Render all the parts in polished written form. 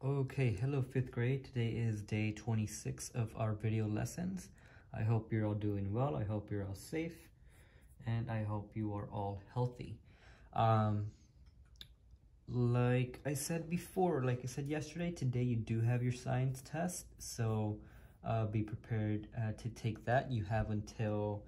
Okay, hello 5th grade. Today is day 26 of our video lessons. I hope you're all doing well. I hope you're all safe. And I hope you are all healthy. Like I said before, like I said yesterday, today you do have your science test. So be prepared to take that. You have until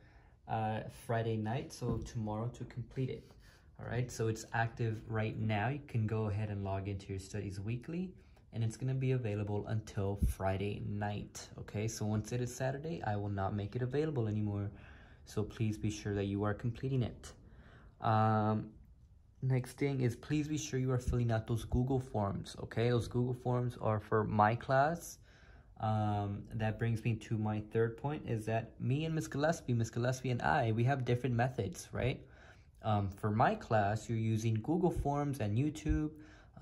Friday night, so tomorrow, to complete it. All right, so it's active right now. You can go ahead and log into your studies weekly, and it's going to be available until Friday night. Okay, so once it is Saturday, I will not make it available anymore. So please be sure that you are completing it. Next thing is, please be sure you are filling out those Google Forms. Okay, those Google Forms are for my class. That brings me to my third point, is that me and Miss Gillespie and I, we have different methods, right? For my class, you're using Google Forms and YouTube,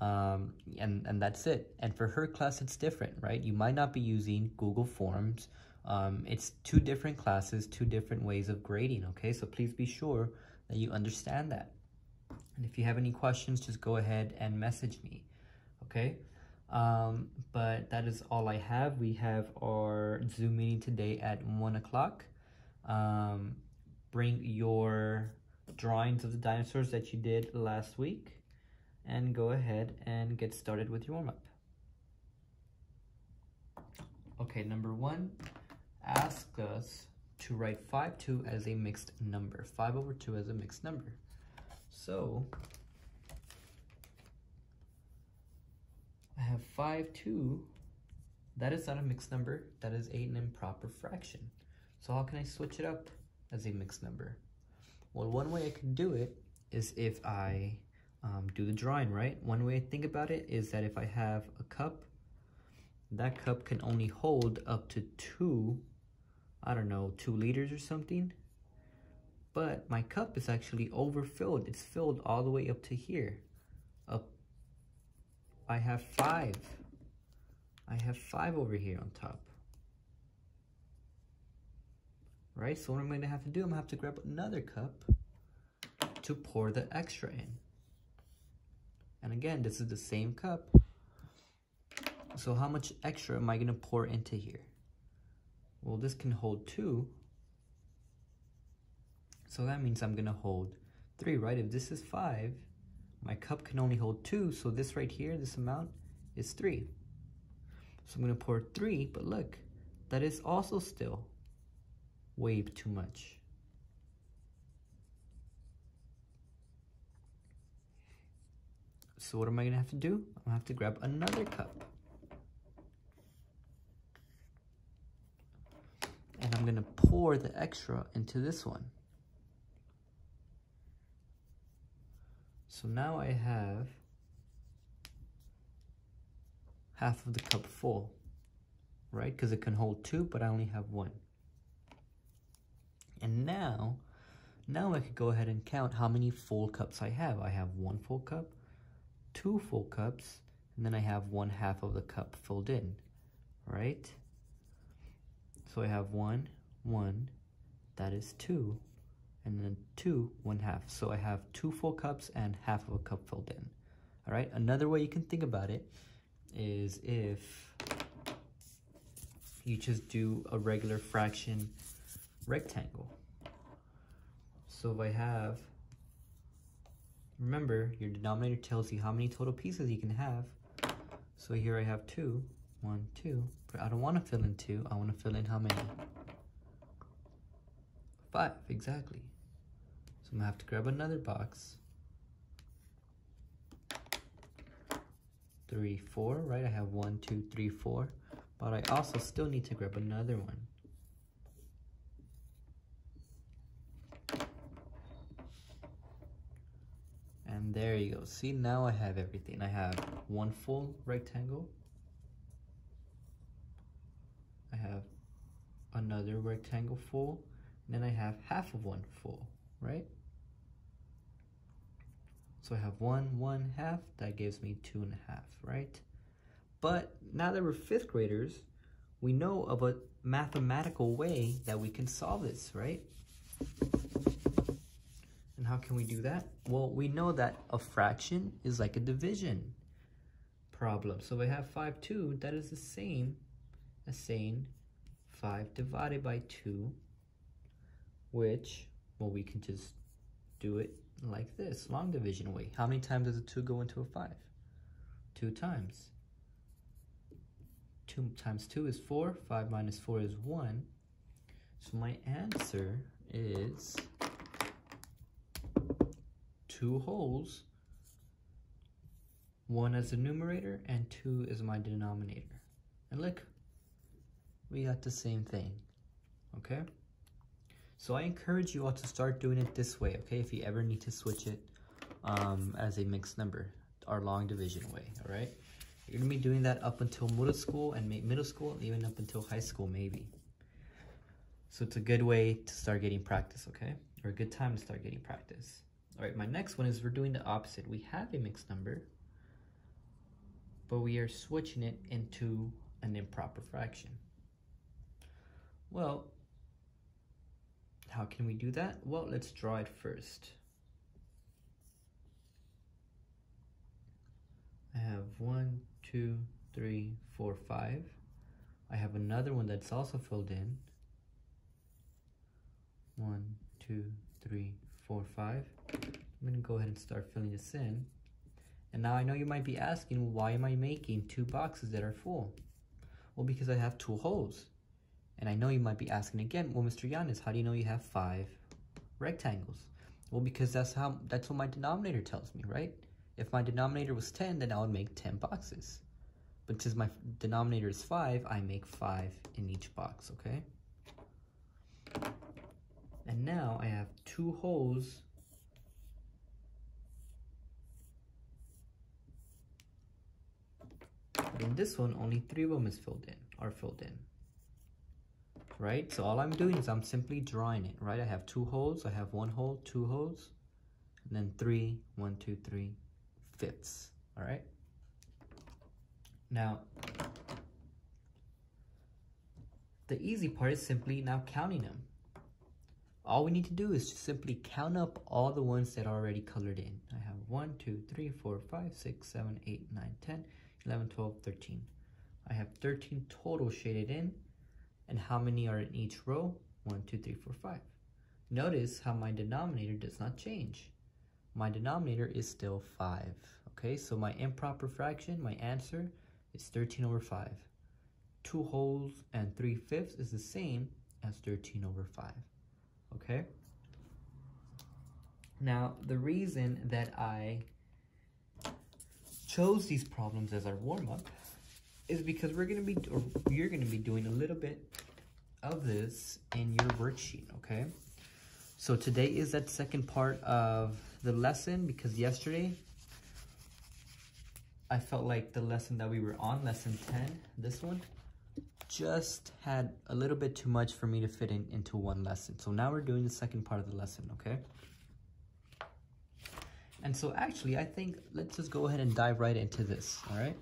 and that's it. And for her class, it's different, right? You might not be using Google Forms. It's two different classes, two different ways of grading, okay? So please be sure that you understand that. And if you have any questions, just go ahead and message me, okay? But that is all I have. We have our Zoom meeting today at 1 o'clock. Bring your drawings of the dinosaurs that you did last week and go ahead and get started with your warm-up. Okay, number 1, ask us to write 5/2 as a mixed number. 5/2 as a mixed number. So I have 5/2. That is not a mixed number. That is an improper fraction. So how can I switch it up as a mixed number? Well, one way I can do it is if I do the drawing, right? One way I think about it is that if I have a cup, that cup can only hold up to 2 liters or something. But my cup is actually overfilled. It's filled all the way up to here. I have 5. I have 5 over here on top. Right, so what I'm going to have to do, I'm going to have to grab another cup to pour the extra in. And again, this is the same cup. So how much extra am I going to pour into here? Well, this can hold 2. So that means I'm going to hold 3, right? If this is 5, my cup can only hold 2. So this right here, this amount is 3. So I'm going to pour 3, but look, that is also still way too much. So what am I going to have to do? I'm going to have to grab another cup. And I'm going to pour the extra into this one. So now I have half of the cup full, right? Because it can hold 2, but I only have 1. And now I could go ahead and count how many full cups I have. I have 1 full cup, 2 full cups, and then I have 1/2 of the cup filled in, right? So I have 1, that is 2, and then 2, 1/2. So I have 2 full cups and 1/2 of a cup filled in, all right? Another way you can think about it is if you just do a regular fraction rectangle. So if I have, remember, your denominator tells you how many total pieces you can have. So here I have 2, 1, 2, but I don't want to fill in 2. I want to fill in how many? 5, exactly. So I'm going to have to grab another box. 3, 4, right? I have 1, 2, 3, 4, but I also still need to grab another one. And there you go. See, now I have everything. I have 1 full rectangle. I have another rectangle full. And then I have 1/2 of one full, right? So I have 1, 1/2. That gives me 2.5, right? But now that we're 5th graders, we know of a mathematical way that we can solve this, right? And how can we do that? Well, we know that a fraction is like a division. problem. So we have 5, 2. That is the same as saying 5 divided by 2, which, well, we can just do it like this, long division way. How many times does a 2 go into a 5? 2 times. 2 times 2 is 4. 5 minus 4 is 1. So my answer is 2 wholes, 1 as the numerator and 2 is my denominator. And look, we got the same thing, okay? So I encourage you all to start doing it this way, okay? If you ever need to switch it as a mixed number, our long division way, all right? You're gonna be doing that up until middle school and even up until high school maybe. So it's a good way to start getting practice, okay? Or a good time to start getting practice. All right, my next one is we're doing the opposite. We have a mixed number, but we are switching it into an improper fraction. Well, how can we do that? Well, let's draw it first. I have 1, 2, 3, 4, 5. I have another one that's also filled in. 1, 2, 3, 4, 5. I'm gonna go ahead and start filling this in. And now I know you might be asking, why am I making 2 boxes that are full? Well, because I have 2 holes. And I know you might be asking again, well, Mr. Giannis, how do you know you have 5 rectangles? Well, because that's what my denominator tells me, right? If my denominator was 10, then I would make 10 boxes. But since my denominator is 5, I make 5 in each box, okay? And now I have 2 holes but in this one, only 3 of them are filled in. Right? So all I'm doing is I'm simply drawing it, right? I have 2 holes, I have 1 hole, 2 holes, and then 3, 1, 2, 3 fifths, all right? Now, the easy part is simply now counting them. All we need to do is just simply count up all the ones that are already colored in. I have 1, 2, 3, 4, 5, 6, 7, 8, 9, 10, 11, 12, 13. I have 13 total shaded in. And how many are in each row? 1, 2, 3, 4, 5. Notice how my denominator does not change. My denominator is still 5. Okay, so my improper fraction, my answer is 13 over 5. 2 wholes and 3 fifths is the same as 13 over 5. Okay? Now, the reason that I chose these problems as our warm-up is because you're going to be doing a little bit of this in your worksheet, okay? So today is that second part of the lesson because yesterday I felt like the lesson that we were on, lesson 10, this one, just had a little bit too much for me to fit into one lesson. So now we're doing the second part of the lesson, okay? And so actually, I think let's just go ahead and dive right into this, all right?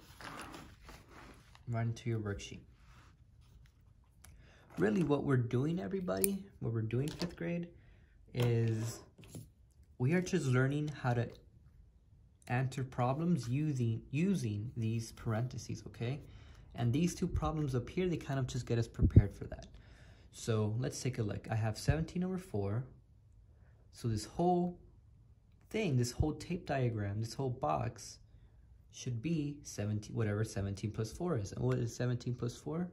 Right into your worksheet. Really what we're doing, everybody, what we're doing 5th grade is we are just learning how to answer problems using these parentheses, okay? And these 2 problems up here, they kind of just get us prepared for that. So let's take a look. I have 17 over 4. So this whole thing, this whole tape diagram, this whole box should be 17, whatever 17 plus 4 is. And what is 17 plus 4?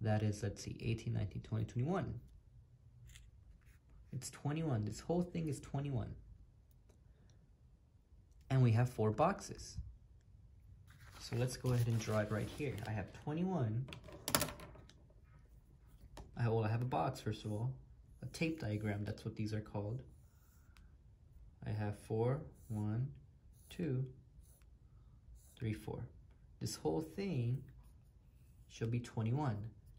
That is, let's see, 18, 19, 20, 21. It's 21. This whole thing is 21. And we have 4 boxes. So let's go ahead and draw it right here. I have 21. I have a box, first of all. A tape diagram, that's what these are called. I have 4, 1, 2, 3, 4. This whole thing should be 21.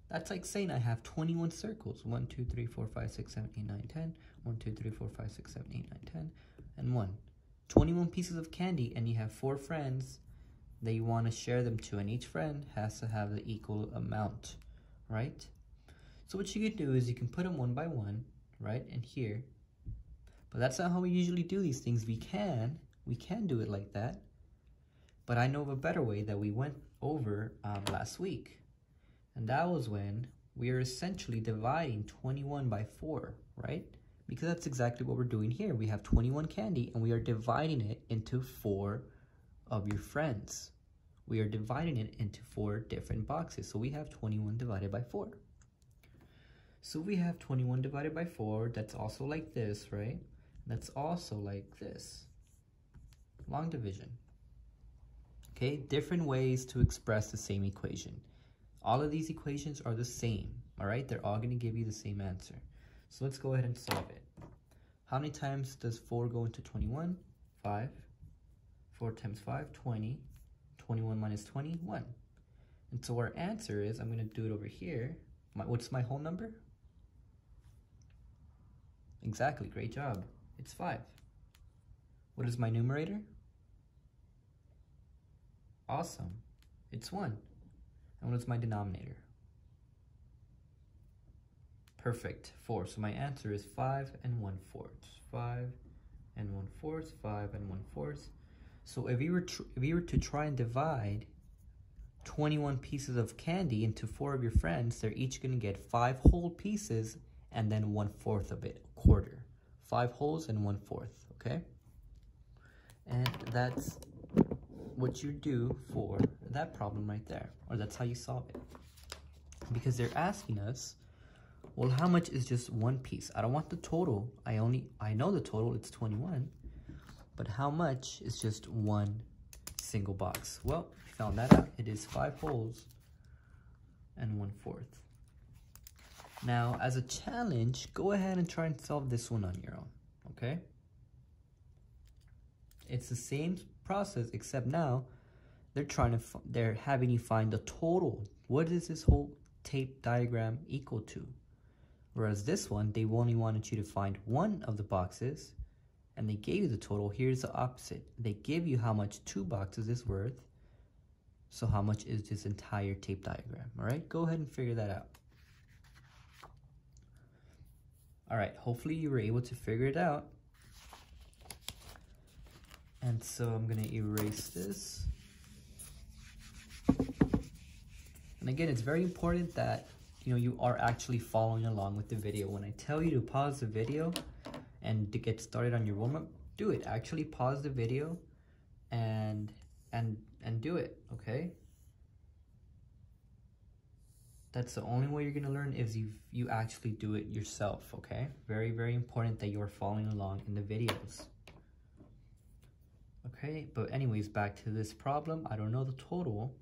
That's like saying I have 21 circles. 1, 2, 3, 4, 5, 6, 7, 8, 9, 10. 1, 2, 3, 4, 5, 6, 7, 8, 9, 10. And 1. 21 pieces of candy, and you have 4 friends that you want to share them to, and each friend has to have the equal amount, right? So what you can do is you can put them one by one, right, and here. But that's not how we usually do these things. We can do it like that. But I know of a better way that we went over last week. And that was when we are essentially dividing 21 by 4, right? Because that's exactly what we're doing here. We have 21 candy and we are dividing it into 4 of your friends. We are dividing it into 4 different boxes. So we have 21 divided by 4. So we have 21 divided by 4. That's also like this, right? That's also like this. Long division. Okay, different ways to express the same equation. All of these equations are the same, all right? They're all going to give you the same answer. So let's go ahead and solve it. How many times does 4 go into 21? 5. 4 times 5, 20. 21 minus 20, 1. And so our answer is, I'm going to do it over here. What's my whole number? Exactly, great job. It's 5. What is my numerator? Awesome. It's 1. And what is my denominator? Perfect, 4. So my answer is 5 and 1/4. 5 and 1/4, 5 and 1/4. So if you were to try and divide 21 pieces of candy into 4 of your friends, they're each going to get 5 whole pieces and then 1/4 of it, a quarter. 5 wholes and 1/4, okay? And that's what you do for that problem right there, or that's how you solve it. Because they're asking us, well, how much is just one piece? I don't want the total. I know the total, it's 21. But how much is just one single box? Well, we found that out. It is 5 wholes and 1/4. Now, as a challenge, go ahead and try and solve this one on your own, okay? It's the same process, except now they're having you find the total. What is this whole tape diagram equal to? Whereas this one, they only wanted you to find one of the boxes, and they gave you the total. Here's the opposite. They give you how much 2 boxes is worth. So how much is this entire tape diagram? All right, go ahead and figure that out. All right, hopefully you were able to figure it out. And so I'm gonna erase this. And again, it's very important that you are actually following along with the video. When I tell you to pause the video and to get started on your warm-up, do it. Actually pause the video and do it, okay? That's the only way you're gonna learn is you actually do it yourself, okay? Very, very important that you are following along in the videos. Okay, but anyways, back to this problem. I don't know the total,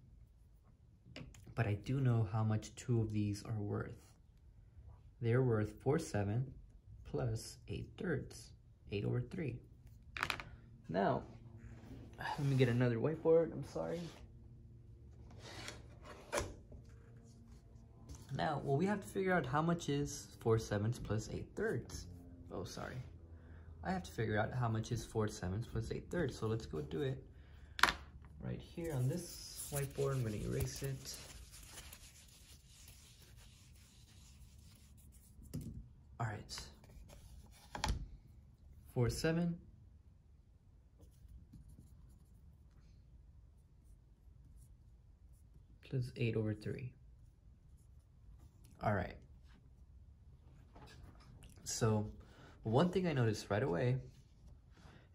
but I do know how much 2 of these are worth. They're worth 4/7 plus 8/3, 8/3. Now, let me get another whiteboard, I'm sorry. Now, well, we have to figure out how much is 4/7 plus 8/3. Oh, sorry. I have to figure out how much is 4/7 plus 8/3. So let's go do it right here on this whiteboard. I'm going to erase it. All right. 4/7 plus 8/3. All right. So one thing I noticed right away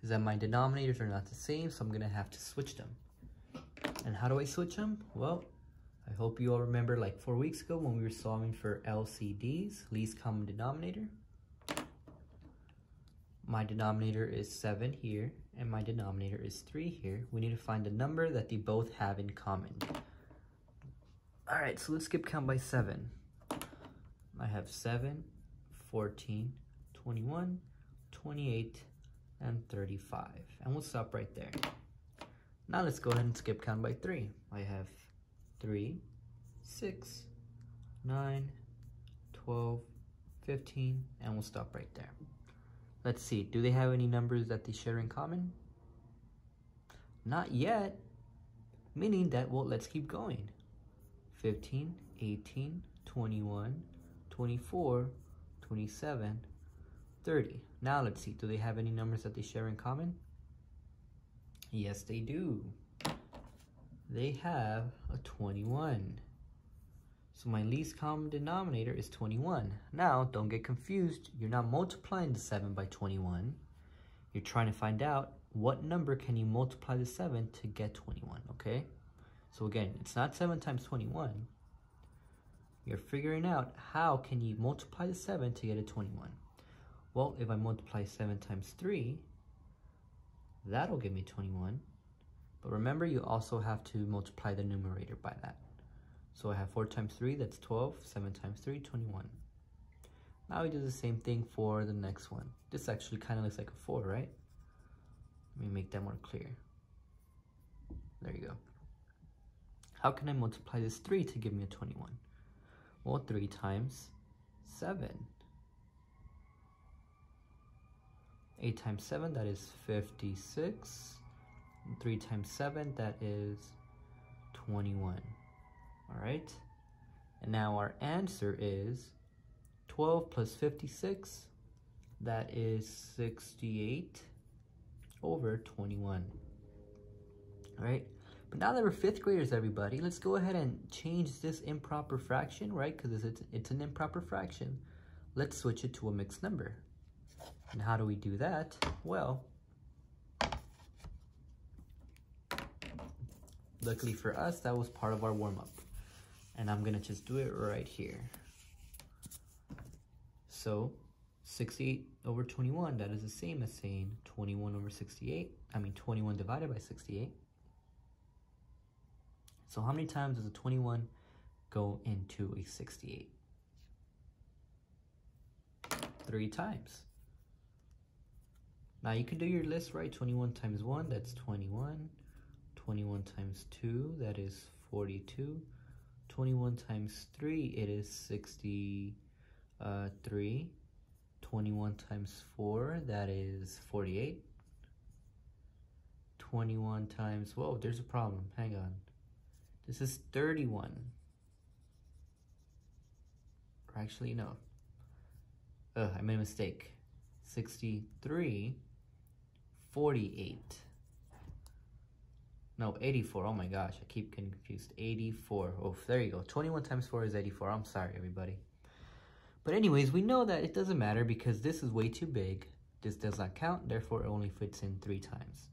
is that my denominators are not the same, so I'm going to have to switch them. And how do I switch them? Well, I hope you all remember like 4 weeks ago when we were solving for LCDs, least common denominator. My denominator is 7 here, and my denominator is 3 here. We need to find the number that they both have in common. All right, so let's skip count by 7. I have 7, 14, 21, 28, and 35. And we'll stop right there. Now let's go ahead and skip count by 3. I have 3, 6, 9, 12, 15, and we'll stop right there. Let's see, do they have any numbers that they share in common? Not yet, meaning that, well, let's keep going. 15, 18, 21, 24, 27, 30. Now let's see, do they have any numbers that they share in common? Yes, they do. they have a 21. So my least common denominator is 21. Now, don't get confused. You're not multiplying the 7 by 21. You're trying to find out what number can you multiply the 7 to get 21, okay? So again, it's not 7 times 21. You're figuring out how can you multiply the 7 to get a 21. Well, if I multiply 7 times 3, that'll give me 21. But remember, you also have to multiply the numerator by that. So I have 4 times 3, that's 12. 7 times 3, 21. Now we do the same thing for the next one. This actually kind of looks like a 4, right? Let me make that more clear. There you go. How can I multiply this 3 to give me a 21? Well, 3 times 7. 8 times 7, that is 56. 3 times 7, that is 21. All right? And now our answer is 12 plus 56, that is 68 over 21. All right? But now that we're 5th graders, everybody, let's go ahead and change this improper fraction, right? Because it's an improper fraction. Let's switch it to a mixed number. And how do we do that? Well, luckily for us, that was part of our warm-up. And I'm gonna just do it right here. So 68 over 21, that is the same as saying 21 over 68. I mean 21 divided by 68. So how many times does a 21 go into a 68? 3 times. Now you can do your list, right? 21 times 1, that's 21. 21 times 2, that is 42. 21 times 3, it is 63. 21 times 4, that is 48. 21 times, whoa, there's a problem, hang on. This is 31. Or actually, no. I made a mistake. 63, 48. No, 84. Oh my gosh, I keep getting confused. 84. Oh, there you go. 21 times 4 is 84. I'm sorry, everybody. But anyways, we know that it doesn't matter because this is way too big. This does not count, therefore it only fits in 3 times.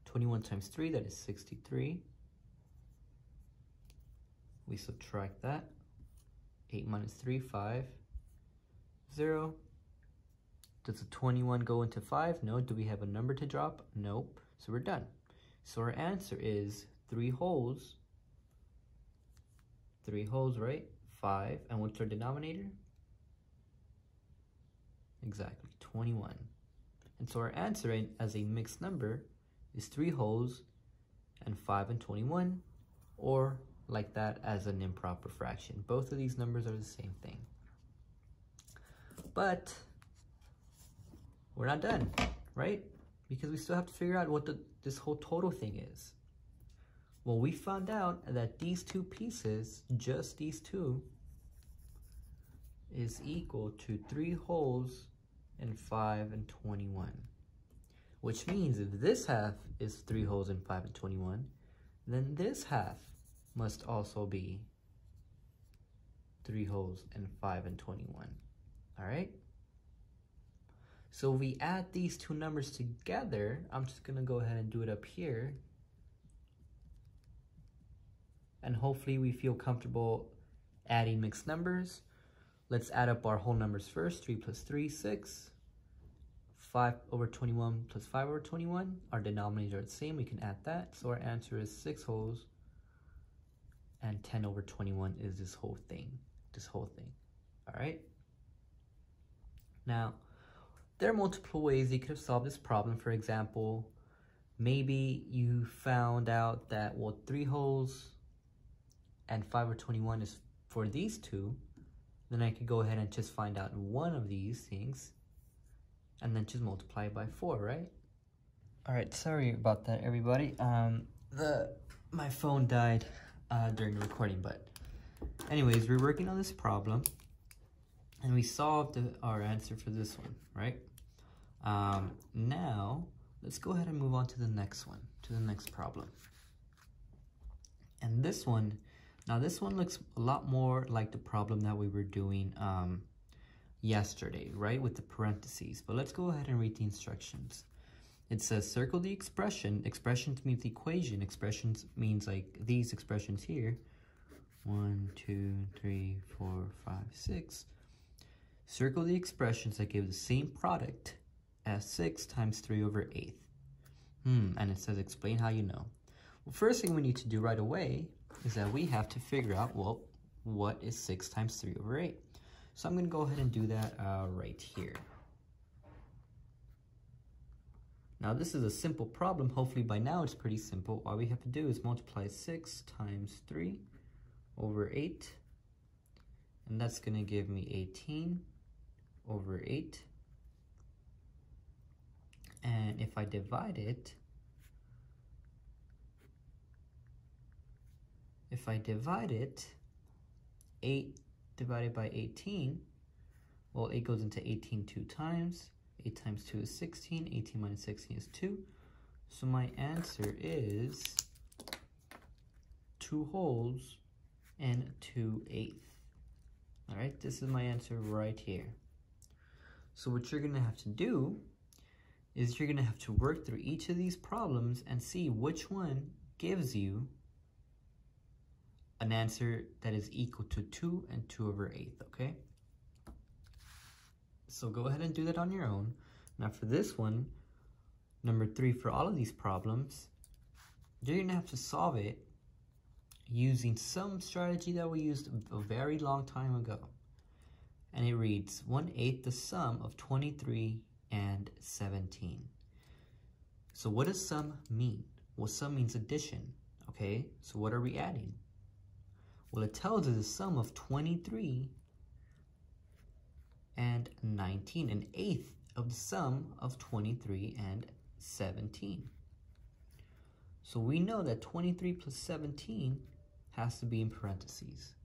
21 times 3, that is 63. We subtract that. 8 minus 3, 5. 0. Does a 21 go into 5? No. Do we have a number to drop? Nope. So we're done. So our answer is 3 wholes. 3 wholes, right? 5. And what's our denominator? Exactly, 21. And so our answer as a mixed number is 3 wholes and 5 and 21, or like that as an improper fraction. Both of these numbers are the same thing. But we're not done, right? Because we still have to figure out what this whole total thing is. Well, we found out that these 2 pieces, just these 2, is equal to 3 wholes and 5 and 21. Which means if this half is 3 wholes and 5 and 21, then this half must also be 3 wholes and 5 and 21. All right? So we add these 2 numbers together. I'm just gonna go ahead and do it up here. And hopefully we feel comfortable adding mixed numbers. Let's add up our whole numbers first. 3 plus 3, 6. 5 over 21 plus 5 over 21. Our denominators are the same. We can add that. So our answer is 6 wholes. And 10 over 21 is this whole thing. All right? Now, there are multiple ways you could have solved this problem. For example, maybe you found out that, well, 3 wholes and 5 over 21 is for these 2. Then I could go ahead and just find out one of these things and then just multiply it by 4, right? All right, sorry about that, everybody. My phone died during the recording, but anyways, we're working on this problem and we solved our answer for this one, right? Now, let's go ahead and move on to the next one, to the next problem. And this one, now this one looks a lot more like the problem that we were doing yesterday, right, with the parentheses. But let's go ahead and read the instructions. It says circle the expression. Expressions means equation. Expressions means like these expressions here. 1, 2, 3, 4, 5, 6. Circle the expressions that give the same product as 6 times 3 over 8. And it says explain how you know. Well, first thing we need to do right away is that we have to figure out, well, what is 6 times 3 over 8? So I'm going to go ahead and do that right here. Now this is a simple problem. Hopefully by now it's pretty simple. All we have to do is multiply 6 times 3 over 8. And that's going to give me 18 over 8. And if I divide it, 8 divided by 18, well, 8 goes into 18 2 times. 8 times 2 is 16. 18 minus 16 is 2. So my answer is 2 wholes and 2/8. All right, this is my answer right here. So what you're going to have to do is you're going to have to work through each of these problems and see which one gives you an answer that is equal to 2 and 2 over 8, okay? So go ahead and do that on your own. Now for this one, number 3, for all of these problems, you're going to have to solve it using some strategy that we used a very long time ago. And it reads 1/8 the sum of 23 and 17. So what does sum mean? Well, sum means addition, okay? So what are we adding? Well, it tells us the sum of 23 and 19, an eighth of the sum of 23 and 17. So we know that 23 plus 17 has to be in parentheses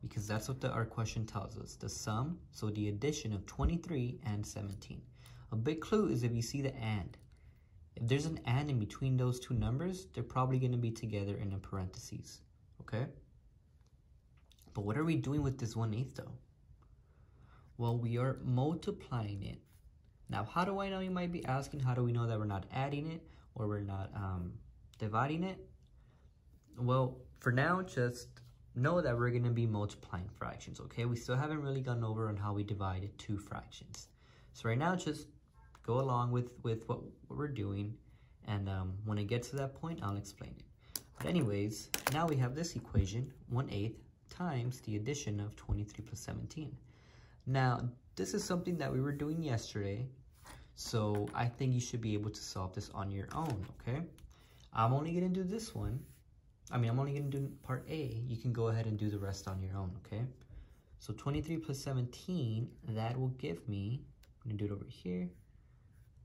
because that's what our question tells us, the sum, so the addition of 23 and 17. A big clue is if you see the and. If there's an and in between those two numbers, they're probably going to be together in the parentheses, okay? But what are we doing with this 1/8 though? Well, we are multiplying it. Now, how do I know? You might be asking, how do we know that we're not adding it or we're not dividing it? Well, for now, just know that we're going to be multiplying fractions, okay? We still haven't really gone over on how we divided 2 fractions. So right now, just go along with what we're doing, and when it gets to that point, I'll explain it. But anyways, now we have this equation, 1/8 times the addition of 23 plus 17. Now, this is something that we were doing yesterday, so I think you should be able to solve this on your own, okay? I'm only going to do this one. I'm only going to do part A. You can go ahead and do the rest on your own, okay? So 23 plus 17, that will give me, I'm going to do it over here.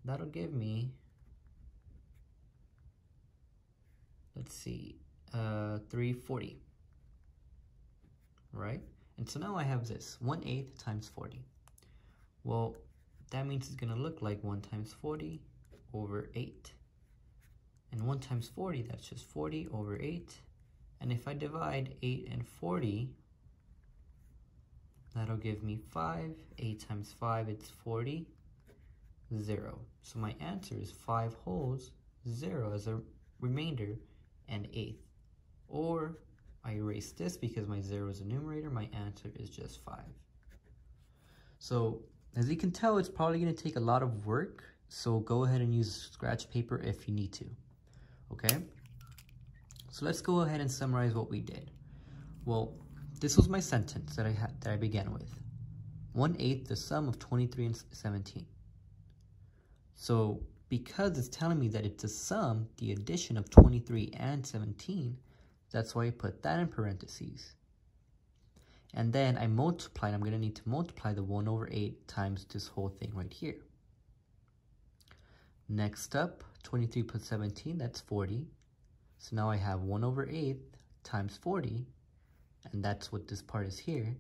That'll give me, let's see, 340, right? And so now I have this, 1/8 times 40. Well, that means it's going to look like 1 times 40 over 8. And 1 times 40, that's just 40 over 8. And if I divide 8 and 40, that'll give me 5. 8 times 5, it's 40. 0. So my answer is 5 wholes, 0 as a remainder, and 1/8. Or I erase this because my 0 is a numerator. My answer is just 5. So as you can tell, it's probably going to take a lot of work. So go ahead and use scratch paper if you need to. Okay? So let's go ahead and summarize what we did. Well, this was my sentence that I began with. 1/8 the sum of 23 and 17. So because it's telling me that it's a sum, the addition of 23 and 17, that's why I put that in parentheses. And then I'm going to need to multiply the 1/8 times this whole thing right here. Next up, 23 plus 17, that's 40. So now I have 1/8 times 40, and that's what this part is here.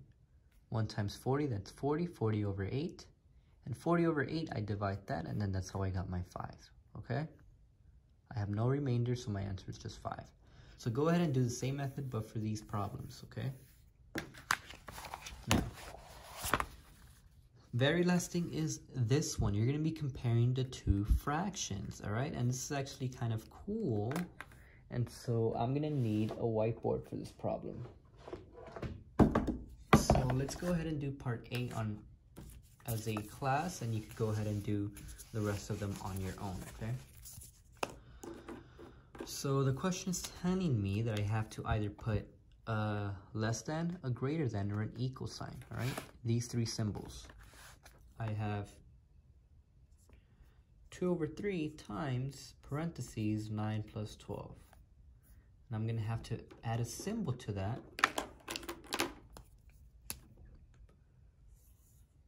1 times 40, that's 40, 40 over 8. And 40 over 8, I divide that, and then that's how I got my 5, okay? I have no remainder, so my answer is just 5. So go ahead and do the same method, but for these problems, okay? Now, very last thing is this one. You're going to be comparing the two fractions, all right? And this is actually kind of cool. And so I'm going to need a whiteboard for this problem. So let's go ahead and do part A as a class, and you could go ahead and do the rest of them on your own, okay? So the question is telling me that I have to either put a less than, a greater than, or an equal sign, all right? These three symbols. I have 2 over 3 times parentheses 9 plus 12. And I'm going to have to add a symbol to that.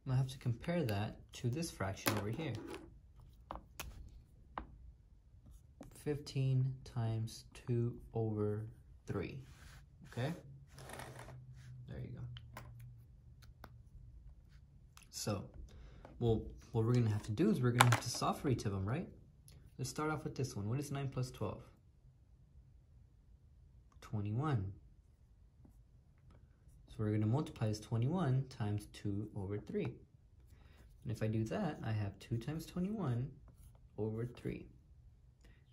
I have to compare that to this fraction over here. 15 times 2 over 3. Okay? There you go. So, well, what we're going to have to do is we're going to have to solve for each of them, right? Let's start off with this one. What is 9 plus 12? 21. So we're going to multiply this 21 times 2 over 3. And if I do that, I have 2 times 21 over 3.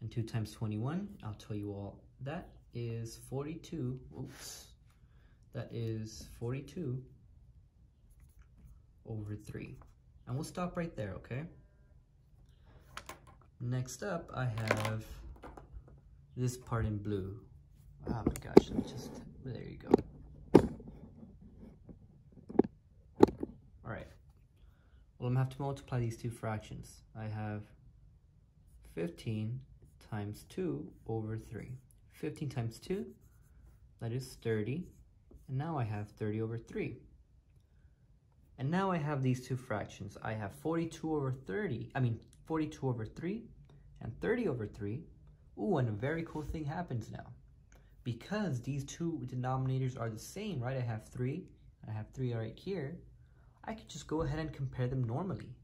And 2 times 21, I'll tell you all, that is 42. Oops. That is 42 over 3. And we'll stop right there, okay? Next up, I have this part in blue. Oh my gosh, there you go. All right. Well, I'm going to have to multiply these two fractions. I have 15 times 2 over 3. 15 times 2, that is 30. And now I have 30 over 3. And now I have these two fractions. I have 42 over 3 and 30 over 3. Ooh, and a very cool thing happens now. Because these two denominators are the same, right? I have 3 right here. I could just go ahead and compare them normally.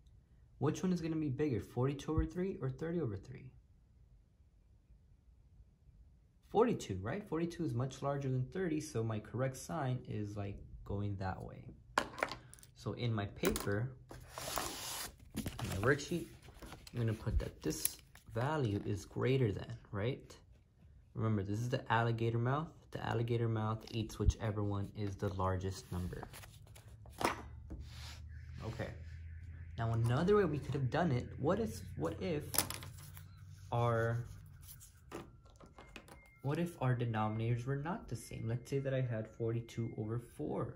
Which one is going to be bigger, 42 over 3 or 30 over 3? 42, right? 42 is much larger than 30, so my correct sign is like going that way. So in my paper, in my worksheet, I'm going to put that this value is greater than, right? Remember, this is the alligator mouth. The alligator mouth eats whichever one is the largest number. Okay. Now another way we could have done it, what if our denominators were not the same? Let's say that I had 42 over 4.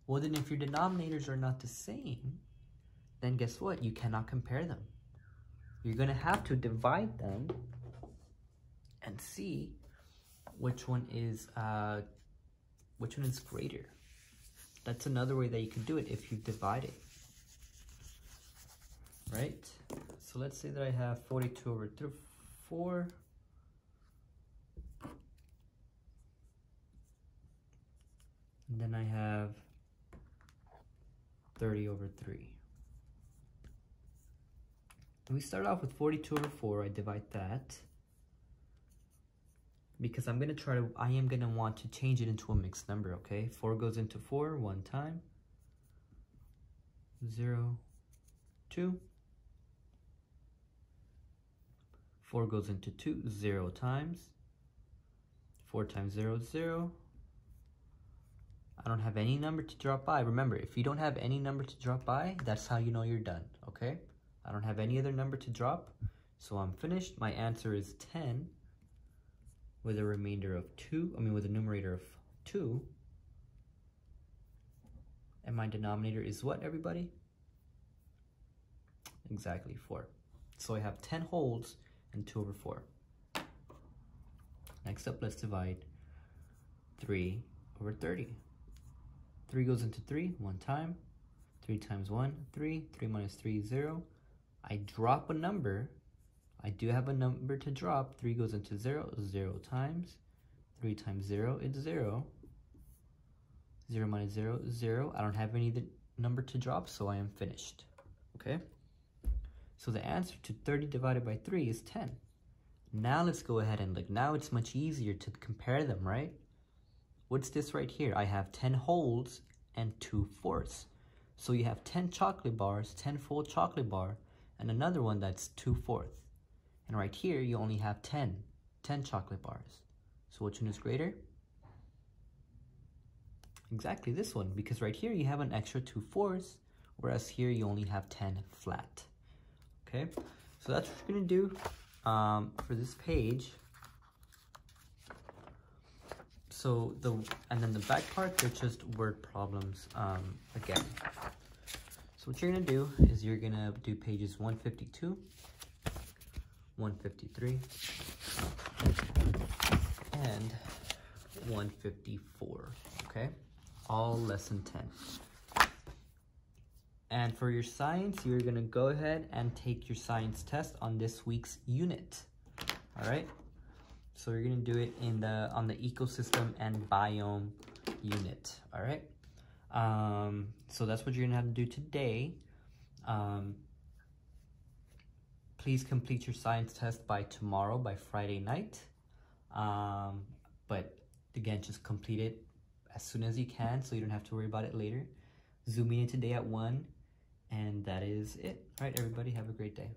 Well, then if your denominators are not the same, then guess what? You cannot compare them. You're going to have to divide them and see which one is greater. That's another way that you can do it if you divide it. Right? So let's say that I have 42 over 4. And then I have 30 over 3. And we start off with 42 over 4. I divide that. Because I am going to want to change it into a mixed number, okay? 4 goes into 4 one time. 0, 2. 4 goes into 2 0 times. 4 times 0 is 0. I don't have any number to drop by. Remember, if you don't have any number to drop by, that's how you know you're done, okay? I don't have any other number to drop, so I'm finished. My answer is 10 with a remainder of 2, with a numerator of 2. And my denominator is what, everybody? Exactly, 4. So I have 10 wholes and 2 over 4. Next up, let's divide 3 over 30. 3 goes into 3 one time. 3 times 1, 3. 3 minus 3 is 0. I drop a number. I do have a number to drop. 3 goes into 0, 0 times. 3 times 0 is 0. 0 minus 0 is 0. I don't have any number to drop, so I am finished. Okay? So the answer to 30 divided by 3 is 10. Now let's go ahead and look. Now it's much easier to compare them, right? What's this right here? I have 10 wholes and 2 fourths. So you have 10 chocolate bars, 10 full chocolate bar, and another one that's 2 fourths. And right here, you only have 10 chocolate bars. So which one is greater? Exactly this one, because right here you have an extra 2 fourths, whereas here you only have 10 flat. Okay, so that's what you're gonna do for this page. So and then the back part, they're just word problems again. So what you're gonna do is you're gonna do pages 152, 153, and 154, okay? All lesson 10. And for your science, you're gonna go ahead and take your science test on this week's unit, all right? So you're gonna do it on the ecosystem and biome unit, all right? So that's what you're gonna have to do today. Please complete your science test by tomorrow, by Friday night. But again, just complete it as soon as you can so you don't have to worry about it later. Zoom in today at 1, and that is it. All right, everybody, have a great day.